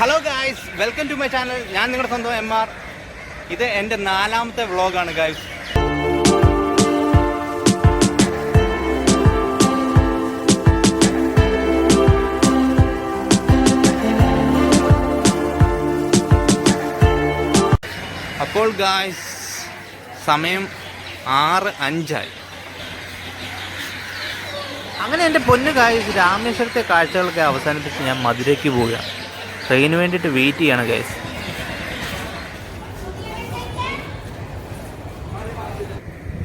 Hello guys, welcome to my channel. ഞാൻ നിങ്ങളുടെ സ്വന്തം MR. ഇത് എൻ്റെ 4ാമത്തെ വ്ളോഗാണ് ഗായ്സ്. അപ്പോൾ ഗായ്സ്, സമയം 6:05 അങ്ങനെ എൻ്റെ പൊന്നു ഗായ്സ്, രാമേശ്വരത്തെ കാഴ്ചകളൊക്കെ അവസാനിപ്പിച്ച് ഞാൻ മധുരയ്ക്ക് പോവുകയാണ്. ട്രെയിന് വേണ്ടിയിട്ട് വെയിറ്റ് ചെയ്യണം ഗൈസ്.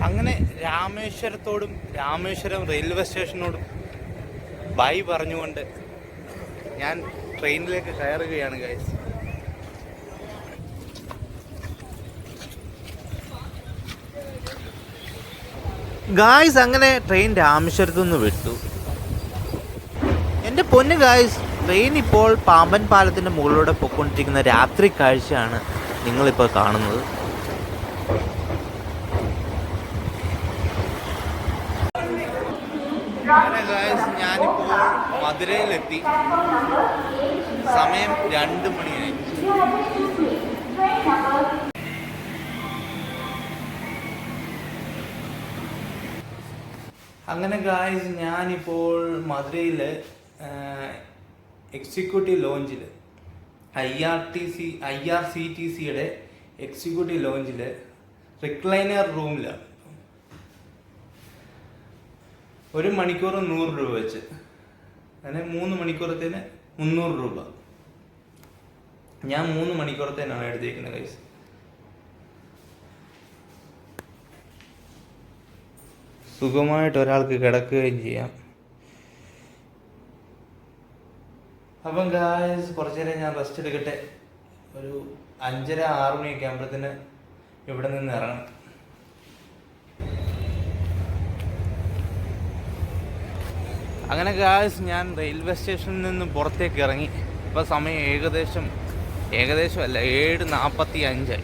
അങ്ങനെ രാമേശ്വരത്തോടും രാമേശ്വരം റെയിൽവേ സ്റ്റേഷനോടും ബൈ പറഞ്ഞുകൊണ്ട് ഞാൻ ട്രെയിനിലേക്ക് കയറുകയാണ് ഗൈസ്. ഗായ്സ്, അങ്ങനെ ട്രെയിൻ രാമേശ്വരത്തു നിന്ന് വിട്ടു. എൻ്റെ പൊന്നു ഗായ്സ്, ട്രെയിൻ ഇപ്പോൾ പാമ്പൻ പാലത്തിൻ്റെ മുകളിലൂടെ പോയിക്കൊണ്ടിരിക്കുന്ന രാത്രി കാഴ്ചയാണ് നിങ്ങളിപ്പോൾ കാണുന്നത്. അങ്ങനെ ഗായ്സ്, ഞാനിപ്പോൾ മധുരയിലെത്തി. സമയം 2 മണിയായി. അങ്ങനെ ഗായ്സ്, ഞാനിപ്പോൾ മധുരയിൽ എക്സിക്യൂട്ടീവ് ലോഞ്ചിൽ IRCTCയുടെ എക്സിക്യൂട്ടീവ് ലോഞ്ചിൽ റിക്ലൈനർ റൂമിലാണ്. 1 മണിക്കൂർ 100 രൂപ വെച്ച്, അങ്ങനെ 3 മണിക്കൂറത്തേന് 300 രൂപ. ഞാൻ 3 മണിക്കൂറത്തേനാണ് എടുത്തേക്കുന്നത് ഗൈസ്. സുഖമായിട്ട് ഒരാൾക്ക് കിടക്കുകയും ചെയ്യാം. അപ്പം ഗായ്സ്, കുറച്ചു നേരം ഞാൻ റെസ്റ്റ് എടുക്കട്ടെ. ഒരു 5:30-6 മണിയൊക്കെ ആകുമ്പോഴത്തേന് ഇവിടെ നിന്ന് ഇറങ്ങണം. അങ്ങനെ ഗായ്സ്, ഞാൻ റെയിൽവേ സ്റ്റേഷനിൽ നിന്ന് പുറത്തേക്ക് ഇറങ്ങി. ഇപ്പോൾ സമയം ഏകദേശം അല്ല 7:45.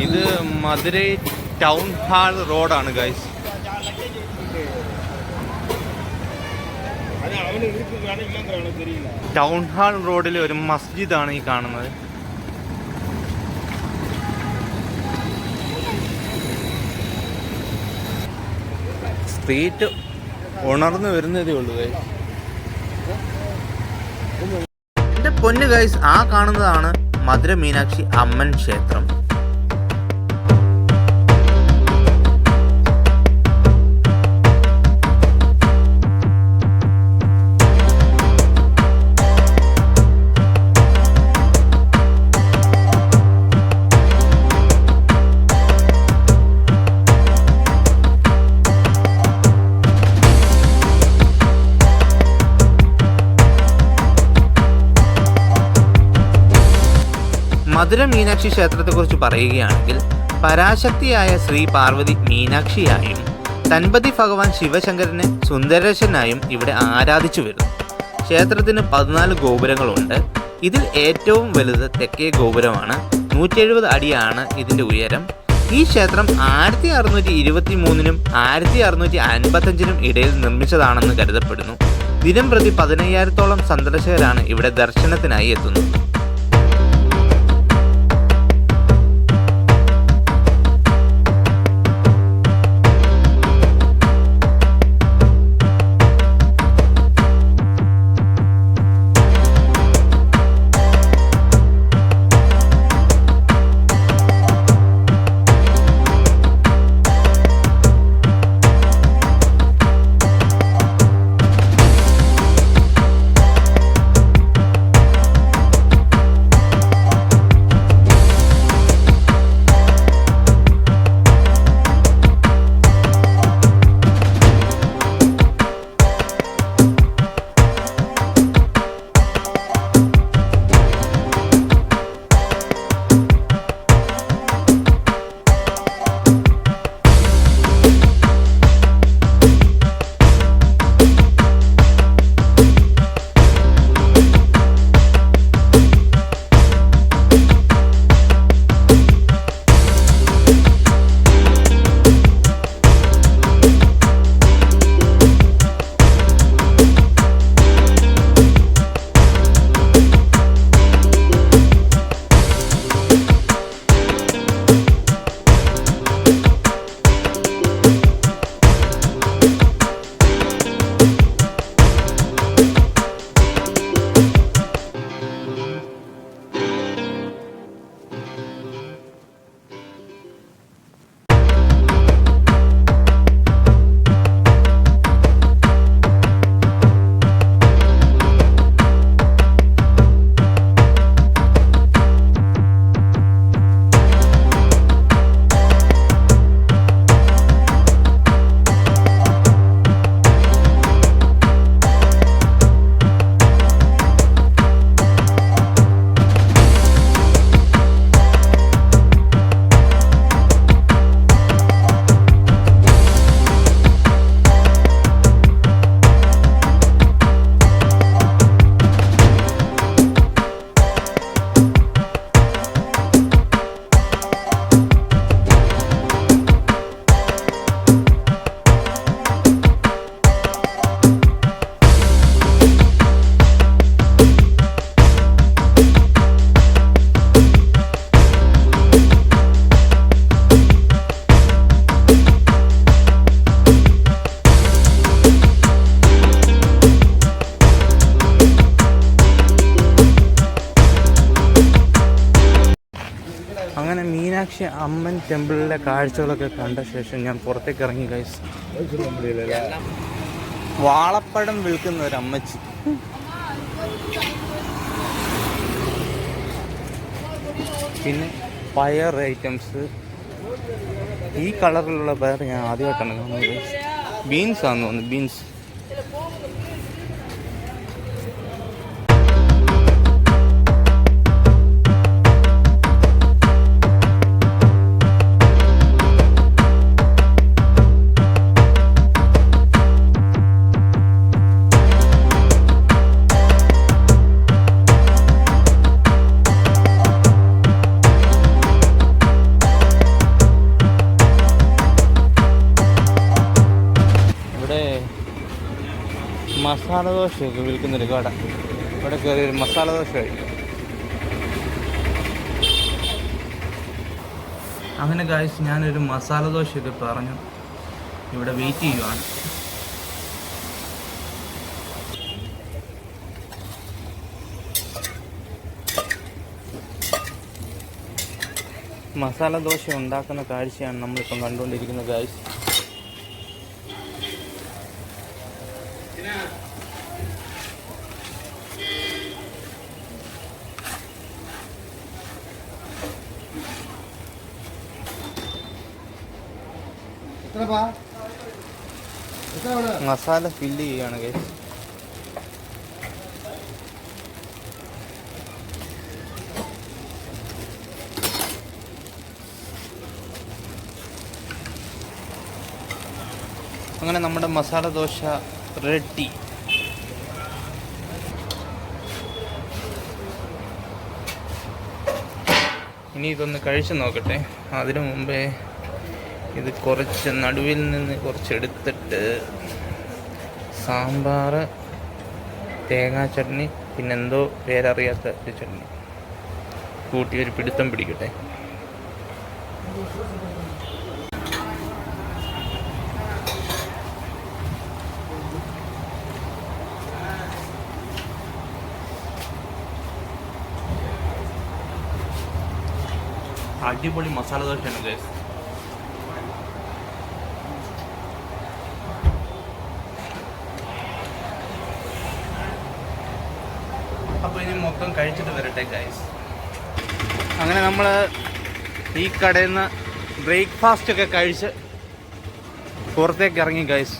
ഇത് മധുരൈ ടൗൺ ഹാൾ റോഡാണ് ഗൈസ്. ടൗൺ ഹാൾ റോഡിൽ ഒരു മസ്ജിദാണ് ഈ കാണുന്നത്. സ്ട്രീറ്റ് ഉണർന്നു വരുന്നതേ ഉള്ളൂ ഗൈസ്. എൻ്റെ പൊന്നു ഗൈസ്, ആ കാണുന്നതാണ് മധുര മീനാക്ഷി അമ്മൻ ക്ഷേത്രം. മധുര മീനാക്ഷി ക്ഷേത്രത്തെക്കുറിച്ച് പറയുകയാണെങ്കിൽ, പരാശക്തിയായ ശ്രീ പാർവതി മീനാക്ഷിയായും തൻപതി ഭഗവാൻ ശിവശങ്കരനെ സുന്ദരേശനായും ഇവിടെ ആരാധിച്ചു വരുന്നു. ക്ഷേത്രത്തിന് 14 ഗോപുരങ്ങളുണ്ട്. ഇതിൽ ഏറ്റവും വലുത് തെക്കേ ഗോപുരമാണ്. 170 അടിയാണ് ഇതിൻ്റെ ഉയരം. ഈ ക്ഷേത്രം 1623-നും 1655-നും ഇടയിൽ നിർമ്മിച്ചതാണെന്ന് കരുതപ്പെടുന്നു. ദിനം പ്രതി 15,000-ഓളം സന്ദർശകരാണ് ഇവിടെ ദർശനത്തിനായി എത്തുന്നത്. മീനാക്ഷി അമ്മൻ ടെമ്പിളിലെ കാഴ്ചകളൊക്കെ കണ്ട ശേഷം ഞാൻ പുറത്തേക്ക് ഇറങ്ങി ഗൈസ്. വാളപ്പഴം വിൽക്കുന്ന ഒരു അമ്മച്ചി. പിന്നെ പയർ ഐറ്റംസ്. ഈ കളറിലുള്ള പയർ ഞാൻ ആദ്യമായിട്ടാണ് കാണുന്നത്. ബീൻസ് ആണെന്ന് തോന്നുന്നു, ബീൻസ്. മസാല ദോശയൊക്കെ വിൽക്കുന്നൊരു കട. ഇവിടെ കയറി ഒരു മസാല ദോശ കഴിക്കും. അങ്ങനെ ഗായ്സ് ഞാനൊരു മസാല ദോശയൊക്കെ പറഞ്ഞു ഇവിടെ വെയിറ്റ് ചെയ്യുവാണ്. മസാല ദോശ ഉണ്ടാക്കുന്ന കാഴ്ചയാണ് നമ്മളിപ്പം കണ്ടുകൊണ്ടിരിക്കുന്നത് ഗായ്സ്. മസാല ഫില്ല് ചെയ്യാണ് ഗൈസ്. അങ്ങനെ നമ്മുടെ മസാല ദോശ റെഡി. ഇനി ഇതൊന്ന് കഴിച്ചു നോക്കട്ടെ. അതിനു മുമ്പേ ഇത് കുറച്ച് നടുവിൽ നിന്ന് കുറച്ചെടുത്തിട്ട് സാമ്പാർ, തേങ്ങാ ചട്നി, പിന്നെന്തോ പേരറിയാത്ത ഒരു ചട്നി കൂട്ടി ഒരു പിടുത്തം പിടിക്കട്ടെ. അടിപൊളി മസാല ദോശയാണ് ഗൈസ്. അപ്പോൾ ഇനി മൊത്തം കഴിച്ചിട്ട് വരട്ടെ ഗൈസ്. അങ്ങനെ നമ്മൾ ഈ കടയിൽ നിന്ന് ബ്രേക്ക്ഫാസ്റ്റ് ഒക്കെ കഴിച്ച് പുറത്തേക്ക് ഇറങ്ങി ഗൈസ്.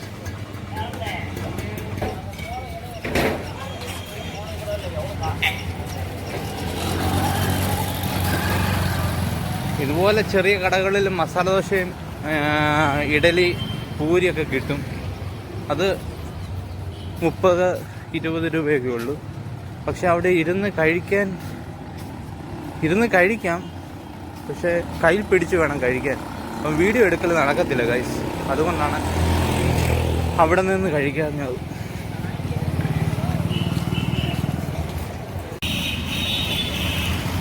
ഇതുപോലെ ചെറിയ കടകളിൽ മസാല ദോശയും ഇഡലി, പൂരിയൊക്കെ കിട്ടും. അത് 30-20 രൂപയൊക്കെ ഉള്ളൂ. പക്ഷെ അവിടെ ഇരുന്ന് കഴിക്കാം, പക്ഷെ കയ്യിൽ പിടിച്ച് വേണം കഴിക്കാൻ. അപ്പം വീഡിയോ എടുക്കൽ നടക്കത്തില്ല ഗൈസ്. അതുകൊണ്ടാണ് അവിടെ നിന്ന് കഴിക്കാഞ്ഞത്.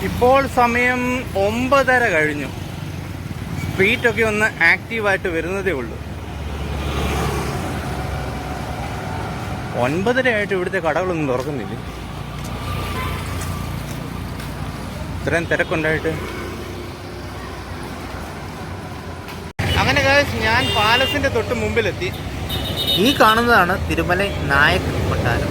ഇപ്പോൾ സമയം 9:30 കഴിഞ്ഞു. സ്ട്രീറ്റൊക്കെ ഒന്ന് ആക്റ്റീവായിട്ട് വരുന്നതേ ഉള്ളൂ. 9:30 ആയിട്ട് ഇവിടുത്തെ കടകളൊന്നും തുറക്കുന്നില്ല. ഇത്രയും തിരക്കുണ്ടായിട്ട്. അങ്ങനെ ഗൈസ് ഞാൻ പാലസിന്റെ തൊട്ട് മുമ്പിലെത്തി. ഈ കാണുന്നതാണ് തിരുമലൈ നായക് കൊട്ടാരം.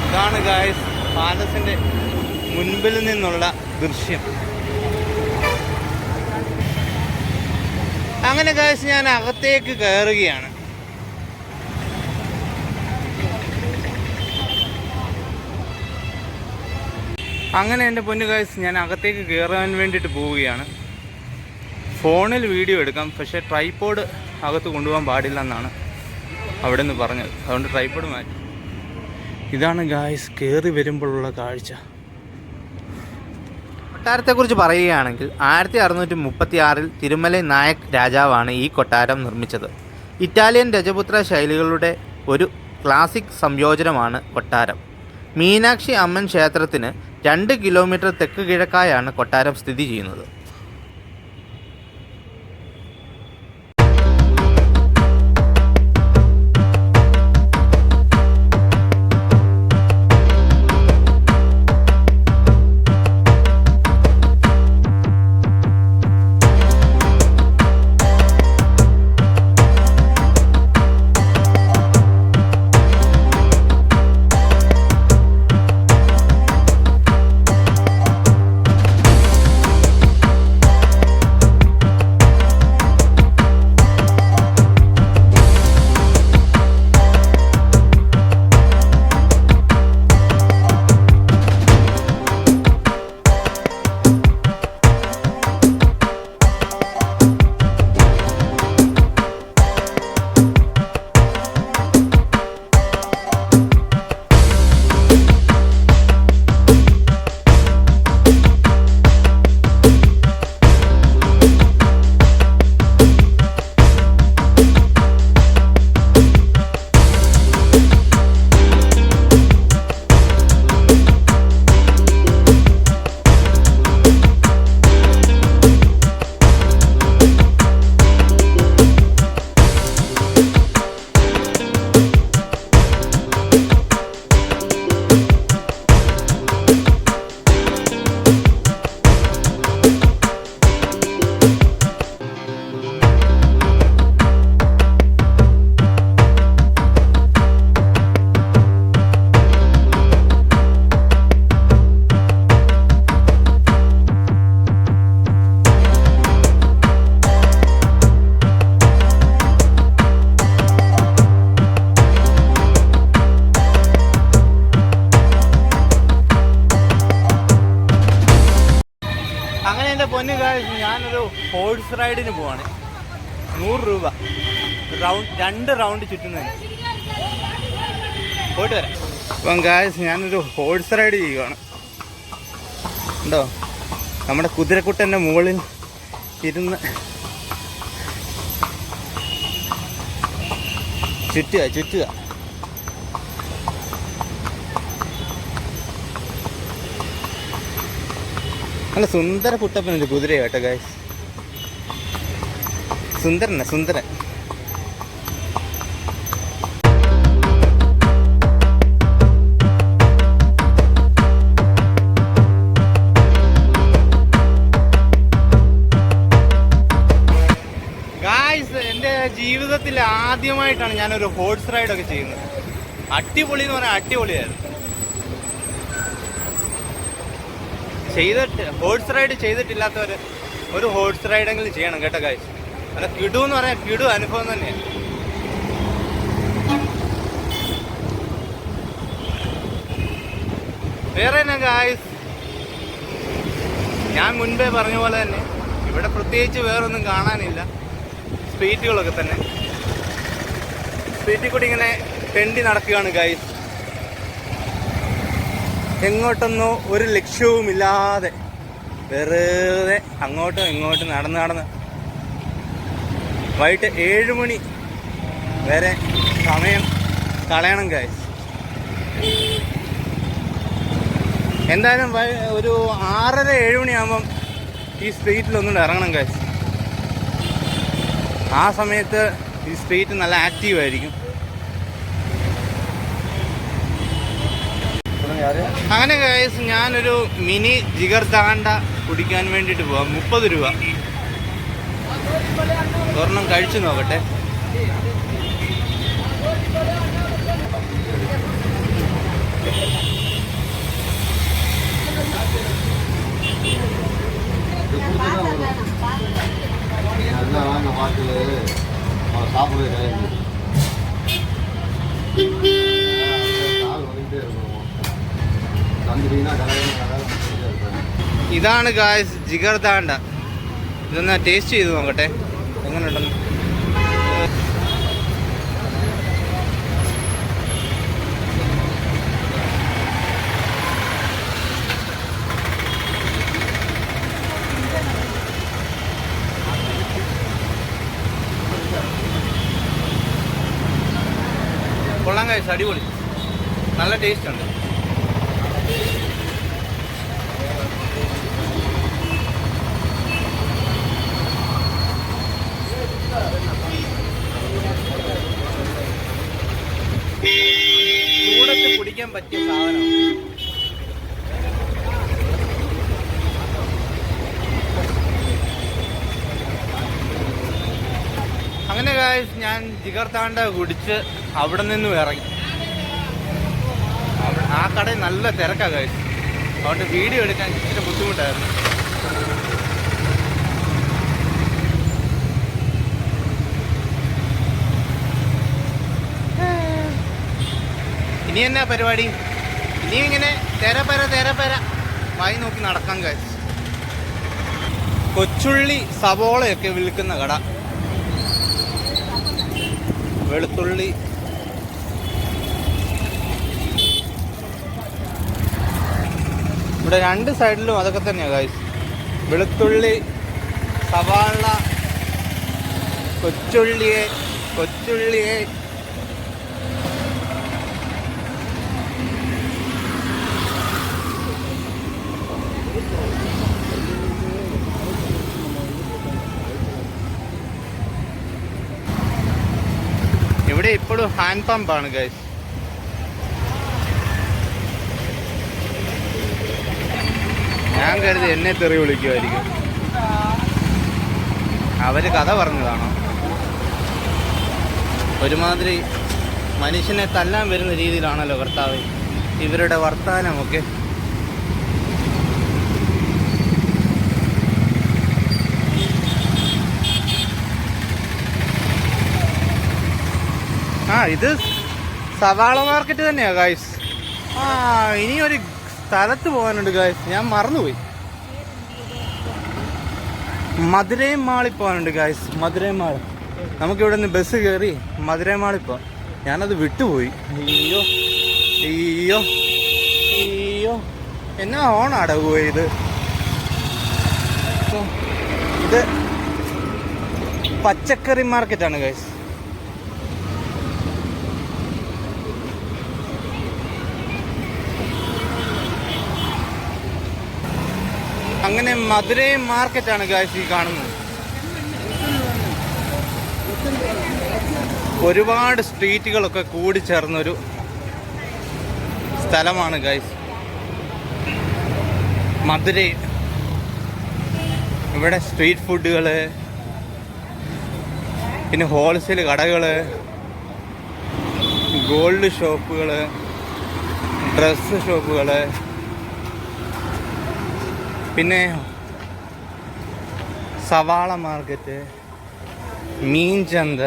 ഇതാണ് ഗൈസ് പാലസിന്റെ മുൻപിൽ നിന്നുള്ള ദൃശ്യം. അങ്ങനെ ഗൈസ് ഞാൻ അകത്തേക്ക് കയറുകയാണ്. അങ്ങനെ എൻ്റെ പൊന്നു ഗൈസ് ഞാൻ അകത്തേക്ക് കയറാൻ വേണ്ടിയിട്ട് പോവുകയാണ്. ഫോണിൽ വീഡിയോ എടുക്കാം, പക്ഷേ ട്രൈപോഡ് അകത്ത് കൊണ്ടുപോകാൻ പാടില്ല എന്നാണ് അവിടെ നിന്ന് പറഞ്ഞത്. അതുകൊണ്ട് ട്രൈപോഡ് മാറ്റി. ഇതാണ് ഗൈസ് കയറി വരുമ്പോഴുള്ള കാഴ്ച. കൊട്ടാരത്തെക്കുറിച്ച് പറയുകയാണെങ്കിൽ 1636 തിരുമലൈ നായക് രാജാവാണ് ഈ കൊട്ടാരം നിർമ്മിച്ചത്. ഇറ്റാലിയൻ രജപുത്ര ശൈലികളുടെ ഒരു ക്ലാസിക് സംയോജനമാണ് കൊട്ടാരം. മീനാക്ഷി അമ്മൻ ക്ഷേത്രത്തിന് 2 കിലോമീറ്റർ തെക്ക് കിഴക്കായാണ് കൊട്ടാരം സ്ഥിതി ചെയ്യുന്നത്. ഗായ്സ് ഞാനൊരു ഹോഴ്സ് റൈഡിന് പോവാണ്. 100 രൂപ രണ്ട് റൗണ്ട് ചുറ്റുന്നതിന്. പോയിട്ട് വരാം. അപ്പം ഗായ്സ് ഞാനൊരു ഹോഴ്സ് റൈഡ് ചെയ്യുകയാണ്. ഉണ്ടോ, നമ്മുടെ കുതിരക്കുട്ടൻ്റെ മുകളിൽ ഇരുന്ന് ചുറ്റുക. നല്ല സുന്ദര കുട്ടപ്പനൊരു കുതിര കേട്ടോ ഗായ്സ്. സുന്ദരൻ. ഗായ്സ് എൻ്റെ ജീവിതത്തിൽ ആദ്യമായിട്ടാണ് ഞാനൊരു ഹോഴ്സ് റൈഡൊക്കെ ചെയ്യുന്നത്. അടിപൊളി എന്ന് പറഞ്ഞാൽ അടിപൊളിയായിരുന്നു. ഹോഴ്സ് റൈഡ് ചെയ്തിട്ടില്ലാത്തവർ ഒരു ഹോഴ്സ് റൈഡെങ്കിലും ചെയ്യണം കേട്ടോ ഗായ്സ്. അല്ല, കിടു എന്ന് പറയാൻ കിടു അനുഭവം തന്നെയാണ്. വേറെ തന്നെ ഗായ്സ്, ഞാൻ മുൻപേ പറഞ്ഞ പോലെ തന്നെ ഇവിടെ പ്രത്യേകിച്ച് വേറൊന്നും കാണാനില്ല. സ്ട്രീറ്റുകളൊക്കെ തന്നെ, സ്ട്രീറ്റിൽ കൂടി ഇങ്ങനെ തെണ്ടി നടക്കുകയാണ് ഗായ്സ്. എങ്ങോട്ടൊന്നോ ഒരു ലക്ഷ്യവുമില്ലാതെ വെറുതെ അങ്ങോട്ടും ഇങ്ങോട്ടും നടന്ന് വൈകിട്ട് 7 മണി വരെ സമയം കളയണം ഗായ്സ്. എന്തായാലും ഒരു 6:30-7 മണിയാകുമ്പം ഈ സ്ട്രീറ്റിലൊന്നും ഇറങ്ങണം ഗായ്സ്. ആ സമയത്ത് ഈ സ്ട്രീറ്റ് നല്ല ആക്റ്റീവായിരിക്കും. അങ്ങനെ ഗായ്സ് ഞാനൊരു മിനി ജിഗർദാണ്ട കുടിക്കാൻ വേണ്ടിയിട്ട് പോവാം. 30 രൂപ. ഒരെണ്ണം കഴിച്ചു നോക്കട്ടെ. ഇതാണ് ഗായ്സ് ജിഗർദാണ്ട. ഇതൊന്ന് ടേസ്റ്റ് ചെയ്ത് നോക്കട്ടെ എങ്ങനെയുണ്ടെന്ന്. കൊള്ളാം ഗായ്സ്, അടിപൊളി, നല്ല ടേസ്റ്റ് ഉണ്ട്. ചൂടത്ത് കുടിക്കാൻ പറ്റിയ സാധനം. അങ്ങനെ ഗായ്സ് ഞാൻ ജിഗർദാണ്ട കുടിച്ച് അവിടെ നിന്നും ഇറങ്ങി. ആ കടയിൽ നല്ല തിരക്കാണ് ഗായ്സ്. അതുകൊണ്ട് വീഡിയോ എടുക്കാൻ ഇച്ചിരി ബുദ്ധിമുട്ടായിരുന്നു. ഇനി എന്നാ പരിപാടി? ഇനി ഇങ്ങനെ തെരപ്പര വായി നോക്കി നടക്കാം ഗായ്സ്. കൊച്ചുള്ളി സവോളയൊക്കെ വിൽക്കുന്ന കട. വെളുത്തുള്ളി, ഇവിടെ 2 സൈഡിലും അതൊക്കെ തന്നെയാണ് ഗായ്സ്. വെളുത്തുള്ളി, സവാള, കൊച്ചുള്ളിയെ ഇവിടെ ഇപ്പോഴും ഹാൻഡ് പമ്പാണ് ഗൈസ്. ഞാൻ കരുതി എന്നെ തെറി വിളിക്കുമായിരിക്കും. അവര് കഥ പറഞ്ഞതാണോ? ഒരുമാതിരി മനുഷ്യനെ തല്ലാൻ വരുന്ന രീതിയിലാണല്ലോ കർത്താവ് ഇവരുടെ വർത്താനമൊക്കെ. ഇത് സവാള മാർക്കറ്റ് തന്നെയാ ഗായ്സ്. ഇനി ഒരു സ്ഥലത്ത് പോകാനുണ്ട് ഗായ്സ്, ഞാൻ മറന്നുപോയി. മധുരൈ മാളിൽ പോകാനുണ്ട് ഗായ്സ്. മധുരൈ മാൾ നമുക്കിവിടെ നിന്ന് ബസ് കയറി മധുരൈ മാളിൽ പോവാം. ഞാനത് വിട്ടുപോയി. അയ്യോ അയ്യോ അയ്യോ, എന്നാ ഓണാട പോയത്. ഇത് പച്ചക്കറി മാർക്കറ്റാണ് ഗൈസ്. അങ്ങനെ മധുരൈ മാർക്കറ്റാണ് ഗൈസ് ഈ കാണുന്നത്. ഒരുപാട് സ്ട്രീറ്റുകളൊക്കെ കൂടിച്ചേർന്നൊരു സ്ഥലമാണ് ഗൈസ് മധുരൈ. ഇവിടെ സ്ട്രീറ്റ് ഫുഡുകൾ, പിന്നെ ഹോൾസെയിൽ കടകൾ, ഗോൾഡ് ഷോപ്പുകൾ, ഡ്രസ്സ് ഷോപ്പുകൾ, പിന്നെ സവാള മാർക്കറ്റ്, മീൻ ചന്ത,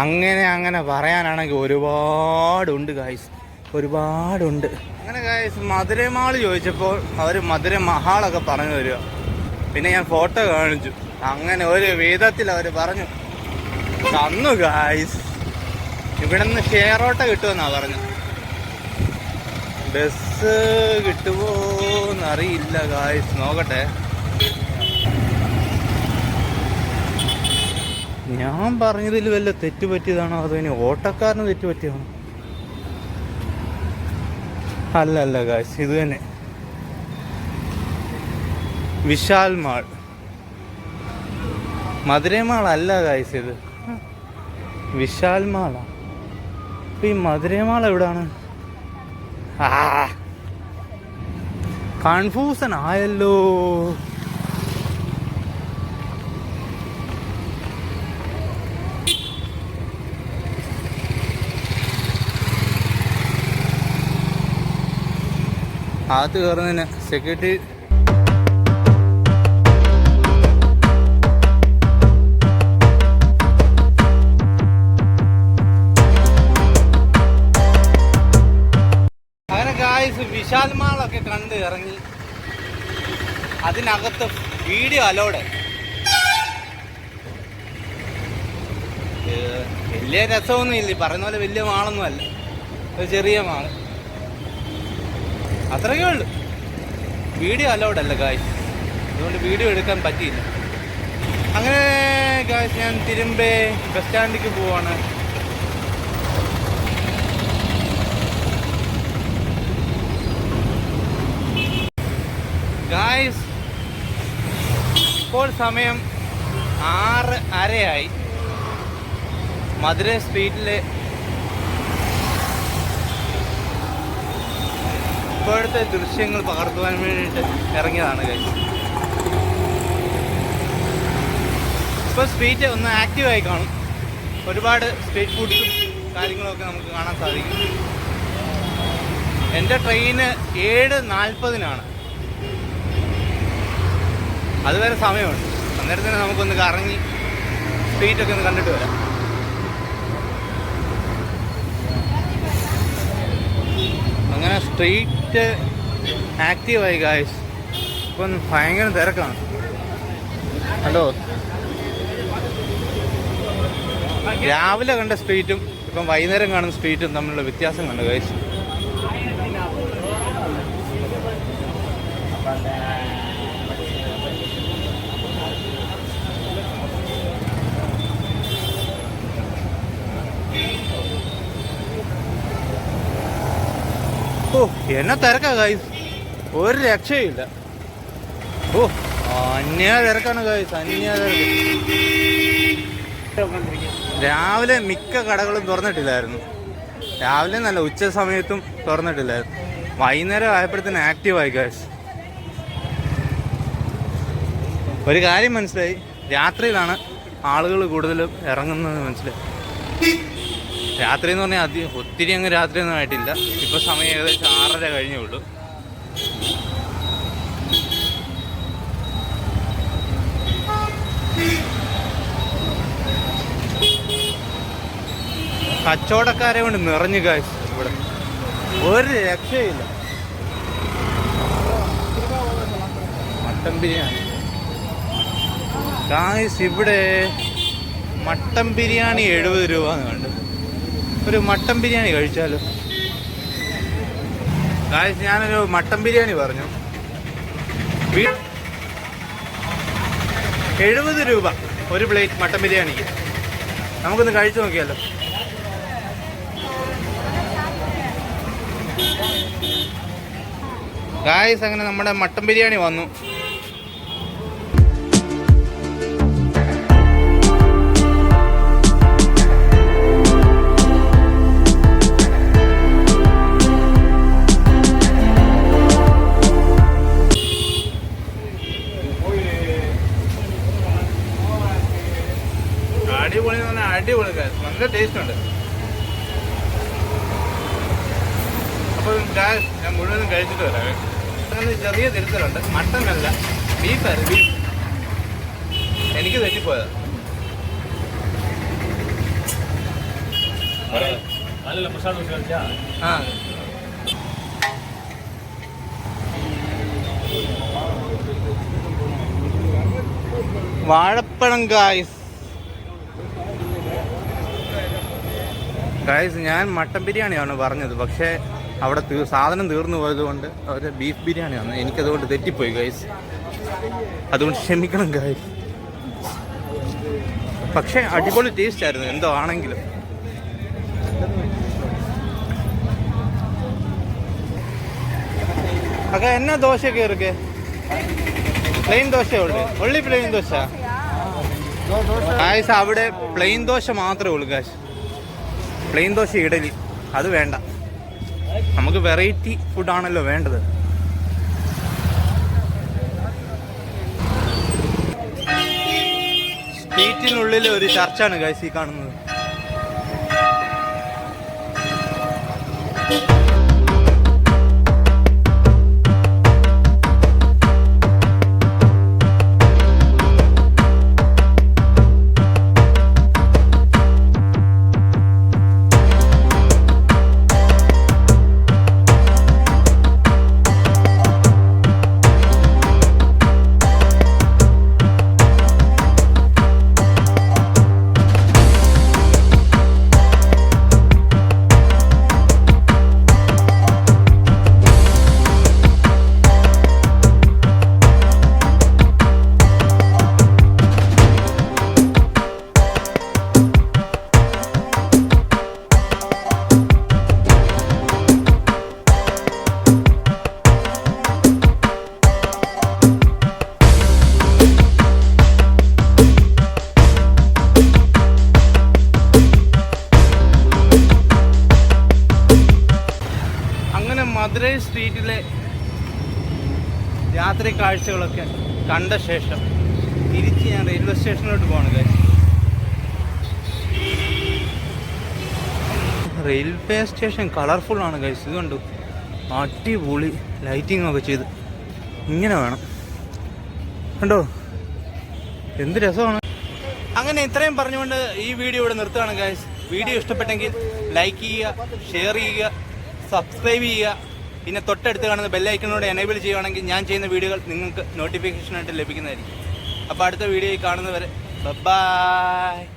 അങ്ങനെ പറയാനാണെങ്കിൽ ഒരുപാടുണ്ട് ഗായ്സ്, ഒരുപാടുണ്ട്. അങ്ങനെ ഗായ്സ് മധുരൈ മാൾ ചോദിച്ചപ്പോൾ അവർ മധുരൈ മഹാളൊക്കെ പറഞ്ഞു തരിക. പിന്നെ ഞാൻ ഫോട്ടോ കാണിച്ചു. അങ്ങനെ ഒരു വിധത്തിൽ അവർ പറഞ്ഞു തന്നു ഗായ്സ്. ഇവിടെ നിന്ന് ഷെയർ ഓട്ടോ കിട്ടുമെന്നാണ് പറഞ്ഞു. ബസ് കിട്ടുമോ എന്നറിയില്ല ഗായ്സ്, നോക്കട്ടെ. ഞാൻ പറഞ്ഞതിൽ വല്ല തെറ്റ് പറ്റിയതാണോ അതോ ഇനി ഓട്ടോക്കാരന് തെറ്റ് പറ്റിയതാണോ? അല്ല ഗായ്സ്, ഇത് തന്നെ വിശാൽ മാൾ. മധുരൈ മാൾ അല്ല ഗായ്സ്, ഇത് വിശാൽ മാളാ. അപ്പൊ ഈ മധുരൈ മാൾ എവിടാണ്? കൺഫ്യൂഷൻ ആയല്ലോ. അകത്ത് കയറുന്നതിന് സെക്യൂരിറ്റി വിശാൽ മാളൊക്കെ കണ്ട് ഇറങ്ങി. അതിനകത്ത് വീഡിയോ അലോഡ്. വലിയ രസമൊന്നും ഇല്ല, പറയുന്ന പോലെ വലിയ മാളൊന്നും അല്ല, ഒരു ചെറിയ മാള് അത്രയേ ഉള്ളൂ. വീഡിയോ അലോഡ് അല്ല ഗായ്സ്, അതുകൊണ്ട് വീഡിയോ എടുക്കാൻ പറ്റിയില്ല. അങ്ങനെ ഗായ്സ് ഞാൻ തിരുമ്പേ ബസ് സ്റ്റാൻഡിലേക്ക് പോവാണ്. ഗായ്സ് ഇപ്പോൾ സമയം 6:30 മധുരൈ സ്ട്രീറ്റിലെ ഇപ്പോഴത്തെ ദൃശ്യങ്ങൾ പകർത്തുവാൻ വേണ്ടിയിട്ട് ഇറങ്ങിയതാണ് ഗൈസ്. ഇപ്പോൾ സ്ട്രീറ്റ് ഒന്ന് ആക്റ്റീവായി കാണും. ഒരുപാട് സ്ട്രീറ്റ് ഫുഡ്സും കാര്യങ്ങളൊക്കെ നമുക്ക് കാണാൻ സാധിക്കും. എൻ്റെ ട്രെയിന് 7:40 അതുവരെ സമയമുണ്ട്. അന്നേരത്തിന് നമുക്കൊന്ന് കറങ്ങി സ്ട്രീറ്റൊക്കെ ഒന്ന് കണ്ടിട്ട് വരാം. അങ്ങനെ സ്ട്രീറ്റ് ആക്റ്റീവായി ഗായ്സ്. ഇപ്പം ഭയങ്കര തിരക്കാണ്. ഹലോ, രാവിലെ കണ്ട സ്ട്രീറ്റും ഇപ്പം വൈകുന്നേരം കാണുന്ന സ്ട്രീറ്റും തമ്മിലുള്ള വ്യത്യാസം കണ്ടു ഗായ്സ്. ഓ, എന്നാ തിരക്കാ ഗായ്സ്, ഒരു രക്ഷയില്ല. ഓ, അന്യ തിരക്കാണ് ഗായ്സ്, അന്യ തിരക്ക്. രാവിലെ മിക്ക കടകളും തുറന്നിട്ടില്ലായിരുന്നു. രാവിലെ നല്ല ഉച്ച സമയത്തും തുറന്നിട്ടില്ലായിരുന്നു. വൈകുന്നേരം ആയപ്പോഴത്തേന് ആക്റ്റീവായി ഗായ്സ്. ഒരു കാര്യം മനസ്സിലായി, രാത്രിയിലാണ് ആളുകൾ കൂടുതലും ഇറങ്ങുന്നത് മനസ്സിലായി. രാത്രി എന്ന് പറഞ്ഞാൽ ഒത്തിരി അങ്ങ് രാത്രിയൊന്നും ആയിട്ടില്ല. ഇപ്പോൾ സമയം ഏകദേശം 6:30 കഴിഞ്ഞേ ഉള്ളൂ. കച്ചവടക്കാരെ കൊണ്ട് നിറഞ്ഞു ഗായ്സ് ഇവിടെ, ഒരു രക്ഷയില്ല. മട്ടൻ ബിരിയാണി ഗായ്സ് ഇവിടെ മട്ടൻ ബിരിയാണി 70 രൂപ എന്ന് കണ്ടു. ഒരു മട്ടൻ ബിരിയാണി കഴിച്ചാലോ? ഗായ്സ് ഞാനൊരു മട്ടൻ ബിരിയാണി പറഞ്ഞു. 70 രൂപ ഒരു പ്ലേറ്റ് മട്ടൻ ബിരിയാണിക്ക്. നമുക്കൊന്ന് കഴിച്ചു നോക്കിയാലോ? ഗായ്സ് അങ്ങനെ നമ്മുടെ മട്ടൻ ബിരിയാണി വന്നു. അടിപൊളി എന്ന് പറഞ്ഞാൽ അടിപൊളി, നല്ല ടേസ്റ്റ് ഉണ്ട്. അപ്പോൾ ഞാൻ മുഴുവനും കഴിച്ചിട്ട് വരാം. അങ്ങനെ ചെറിയ തിരുത്തലുണ്ട്. മട്ടനല്ല, ബീഫായിരുന്നു. ബീഫ് എനിക്ക് തെറ്റിപ്പോയത്. ആ വാഴപ്പഴം ഗായ്സ്. ഞാൻ മട്ടൻ ബിരിയാണിയാണ് പറഞ്ഞത്, പക്ഷേ അവിടെ സാധനം തീർന്നു പോയതുകൊണ്ട് അവർ ബീഫ് ബിരിയാണി വന്നു. എനിക്കതുകൊണ്ട് തെറ്റിപ്പോയി ഗൈസ്, അതുകൊണ്ട് ക്ഷമിക്കണം ഗൈസ്. പക്ഷേ അടിപൊളി ടേസ്റ്റ് ആയിരുന്നു എന്തോ ആണെങ്കിലും. അക്ക എന്നാ ദോശയൊക്കെ ഇருக்கு? പ്ലെയിൻ ദോശ ഉള്ളി പ്ലെയിൻ ദോശ ഗായ്സ്. അവിടെ പ്ലെയിൻ ദോശ മാത്രമേ ഉള്ളൂ ഗായ്സ്. പ്ലെയിൻ ദോശ ഇഡലി അത് വേണ്ട, നമുക്ക് വെറൈറ്റി ഫുഡാണല്ലോ വേണ്ടത്. സ്ട്രീറ്റിനുള്ളിൽ ഒരു ചർച്ചാണ് ഗൈസ് ഈ കാണുന്നത്. മധുരൈ സ്ട്രീറ്റിലെ രാത്രി കാഴ്ചകളൊക്കെ കണ്ട ശേഷം തിരിച്ച് ഞാൻ റെയിൽവേ സ്റ്റേഷനിലോട്ട് പോകണം ഗൈസ്. റെയിൽവേ സ്റ്റേഷൻ കളർഫുൾ ആണ് ഗൈസ്. ഇത് കണ്ടു, അടിപൊളി ലൈറ്റിംഗ് ഒക്കെ ചെയ്ത് ഇങ്ങനെ വേണം കണ്ടോ, എന്ത് രസമാണ്. അങ്ങനെ ഇത്രയും പറഞ്ഞുകൊണ്ട് ഈ വീഡിയോ ഇവിടെ നിർത്തുകയാണ് ഗൈസ്. വീഡിയോ ഇഷ്ടപ്പെട്ടെങ്കിൽ ലൈക്ക് ചെയ്യുക, ഷെയർ ചെയ്യുക, സബ്സ്ക്രൈബ് ചെയ്യുക. പിന്നെ തൊട്ടടുത്ത് കാണുന്ന ബെല്ലൈക്കനോട് എനേബിൾ ചെയ്യുകയാണെങ്കിൽ ഞാൻ ചെയ്യുന്ന വീഡിയോകൾ നിങ്ങൾക്ക് നോട്ടിഫിക്കേഷനായിട്ട് ലഭിക്കുന്നതായിരിക്കും. അപ്പോൾ അടുത്ത വീഡിയോയിൽ കാണുന്നവരെ ബൈ.